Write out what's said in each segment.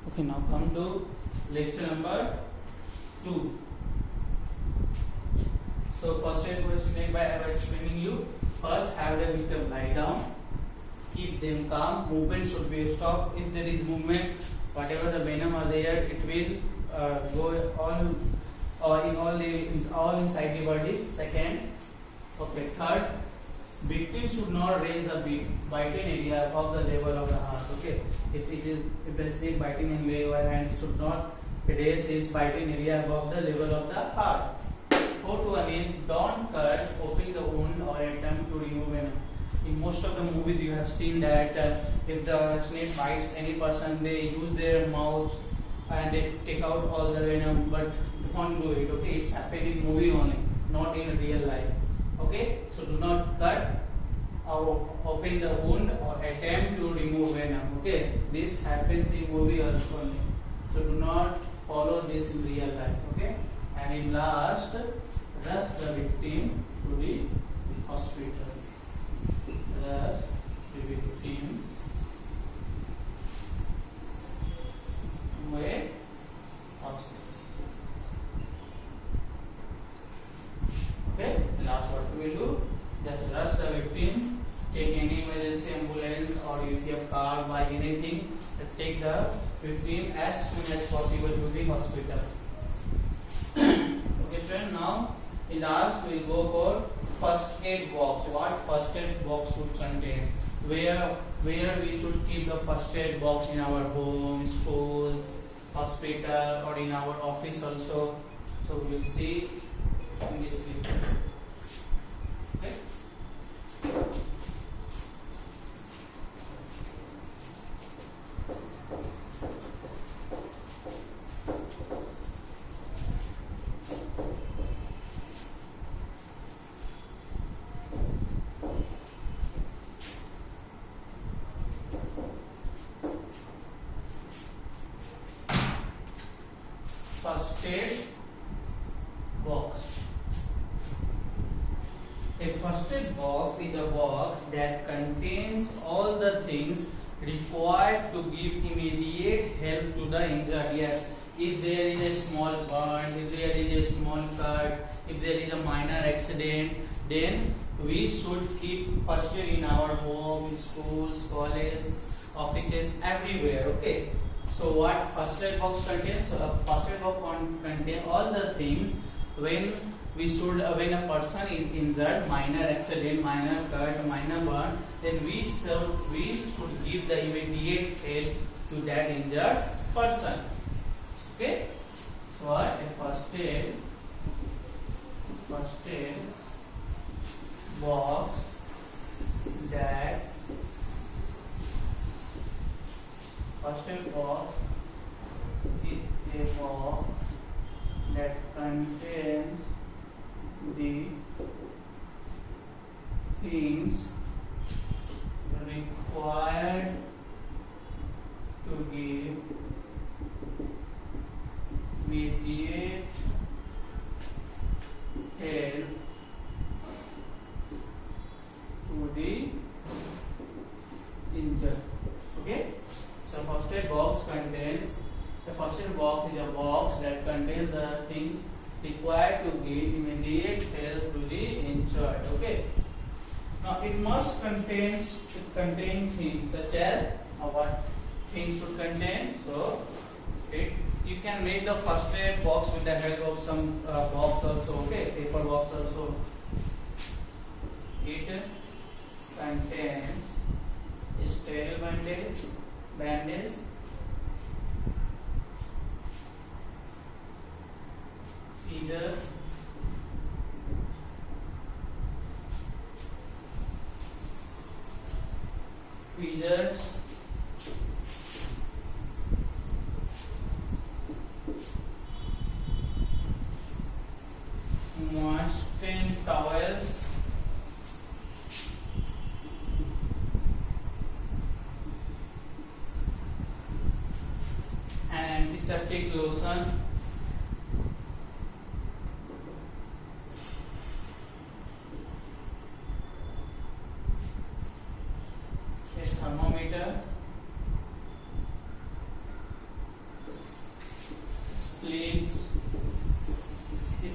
Okay, now come to lecture number 2. So first aid was explained by explaining you. First, have the victim lie down. Keep them calm. Movement should be stopped. If there is movement, whatever the venom are there, it will go all inside the body. Second, okay. Third, victim should not raise a biting area above the level of the heart. Okay, if the snake biting in your hand, should not raise his biting area above the level of the heart. Fourth one is don't cut, open the wound or attempt to remove venom. In most of the movies, you have seen that if the snake bites any person, they use their mouth and they take out all the venom, but don't do it. Okay, it's happening in movie only, not in real life. Okay, so do not cut or open the wound or attempt to remove venom. Okay, this happens in movie also only. So do not follow this in real life. Okay, and in last, rush the victim to the hospital. Rush the victim to a hospital. Okay, last what we will do, just rush the victim, take any emergency ambulance or if you have car, buy anything, take the victim as soon as possible to the hospital. Okay student, now in last we will go for first aid box. What first aid box should contain? Where we should keep the first aid box in our home, school, hospital or in our office also. So we will see in this video. Okay. First aid box. A first aid box is a box that contains all the things required to give immediate help to the injured. Yes, if there is a small burn, if there is a small cut, if there is a minor accident, then we should keep first aid in our home, schools, colleges, offices, everywhere. Okay. So what first aid box contains? So a first aid box contains all the things when a person is injured, minor accident, minor cut, minor burn, then we should give the immediate help to that injured person. Okay. So what a first aid box that first aid box is a box that contains the things required to give immediate help to the injured. Okay. So first aid box contains, the first aid box is a box that contains the things required to give immediate help to the injured. Okay. Now it must contain things such as what things should contain. So you can make the first aid box with the help of some box also. Okay, paper box also. It contains sterile bandage, scissors, tweezers, moistened towels, and antiseptic lotion, a thermometer,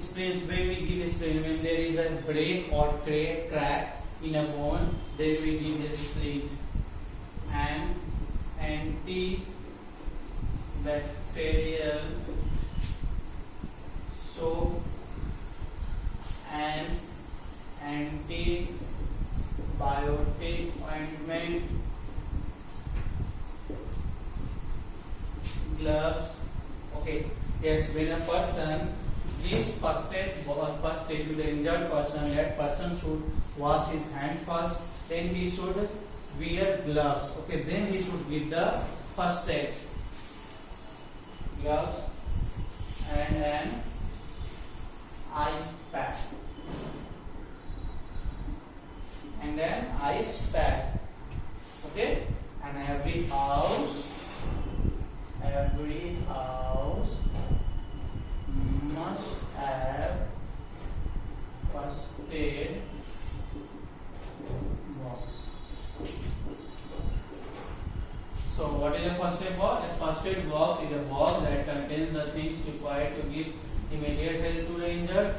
Splints, when we give splint, when there is a break or crack in a bone, then we give a splint. And antibacterial soap and antibiotic ointment, gloves. Okay, yes, when a person gives first aid to the injured person, that person should wash his hand first, then he should wear gloves. Okay, then he should give the first aid. Gloves and an ice pack. And then ice pack. Okay, and every house must have first aid box. So what is a first aid box? A first aid box is a box that contains the things required to give immediate help to the injured.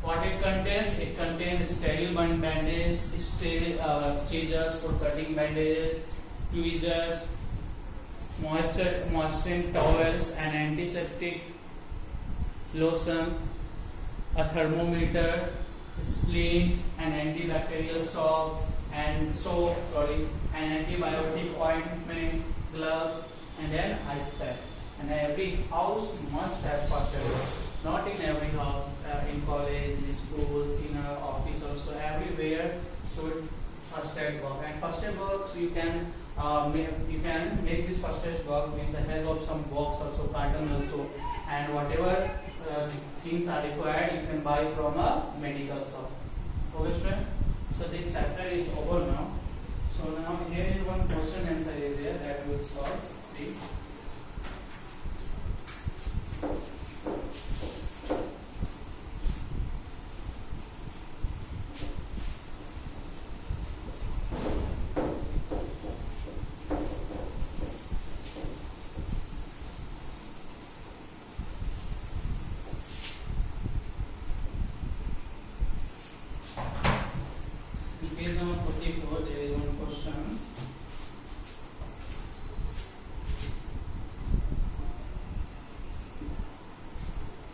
What it contains? It contains sterile bandages, sterile scissors for cutting bandages, tweezers, moistened towels, an antiseptic lotion, a thermometer, splints, an antibacterial soap, an antibiotic ointment, gloves, and an ice pack. And every house must have first aid box. Not in every house, in college, in schools, in our office also, everywhere should first aid box. And first aid box you can make this first aid box with the help of some box also, carton also, and whatever things are required you can buy from a medical shop. Okay, student. So this chapter is over now. So now here is one question answer is there that we will solve. See. Page number 44, there is one question.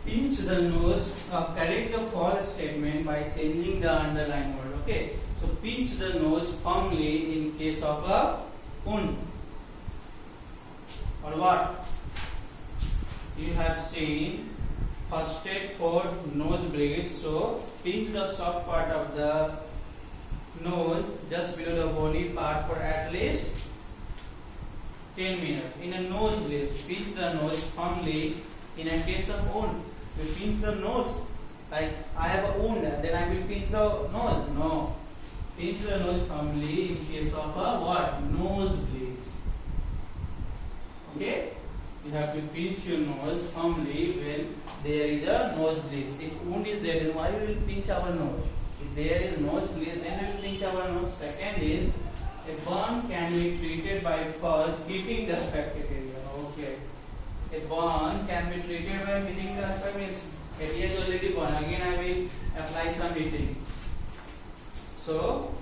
Pinch the nose. Correct the false statement by changing the underlined word. Okay. So pinch the nose firmly in case of a wound. Or what? You have seen first aid for nosebleeds. So pinch the soft part of the nose just below the body part for at least 10 minutes. In a nosebleed, pinch the nose firmly. In a case of wound, you pinch the nose. Like I have a wound, then I will pinch the nose. No, pinch the nose firmly in case of a what? Nosebleeds. Okay, you have to pinch your nose firmly when there is a nosebleeds. If wound is there, then why we will pinch our nose? If there is nosebleed, then we will pinch our nose. Second is a burn can be treated by first hitting the affected area. Okay. A burn can be treated by hitting the affected means area is already burned. Again I will apply some heating. So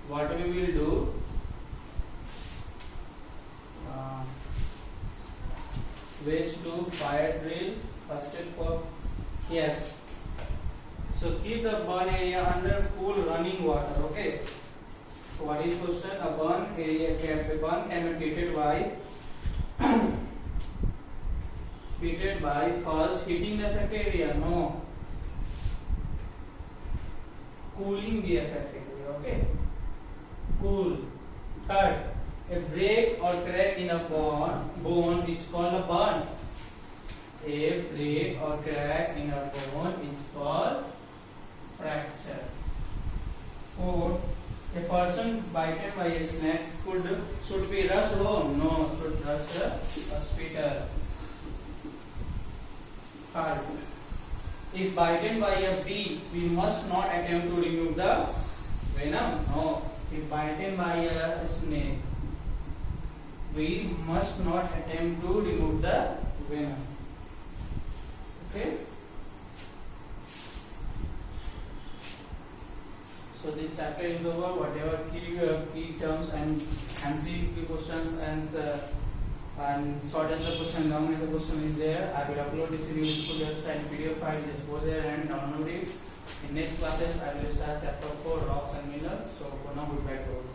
what we will do? Ways to fire drill, first aid for yes. So keep the burn area under cool running water. Okay. So what is question? A burn can be treated by first hitting the affected area. No. Cooling the affected area. Okay. Cool. Third, a break or crack in a bone is called a burn. A break or crack in a bone is called fracture. Fourth, a person bitten by a snake should be rushed home. No, should rush a hospital. Third, if bitten by a bee, we must not attempt to remove the venom. No, if bitten by a snake, we must not attempt to remove the venom. Okay. So this chapter is over. Whatever key terms and MCQ questions and short answer question, long answer question is there. I will upload this in useful website PDF file. Just go there and download it. In next classes, I will start chapter 4, rocks and mineral. So for now, goodbye to all.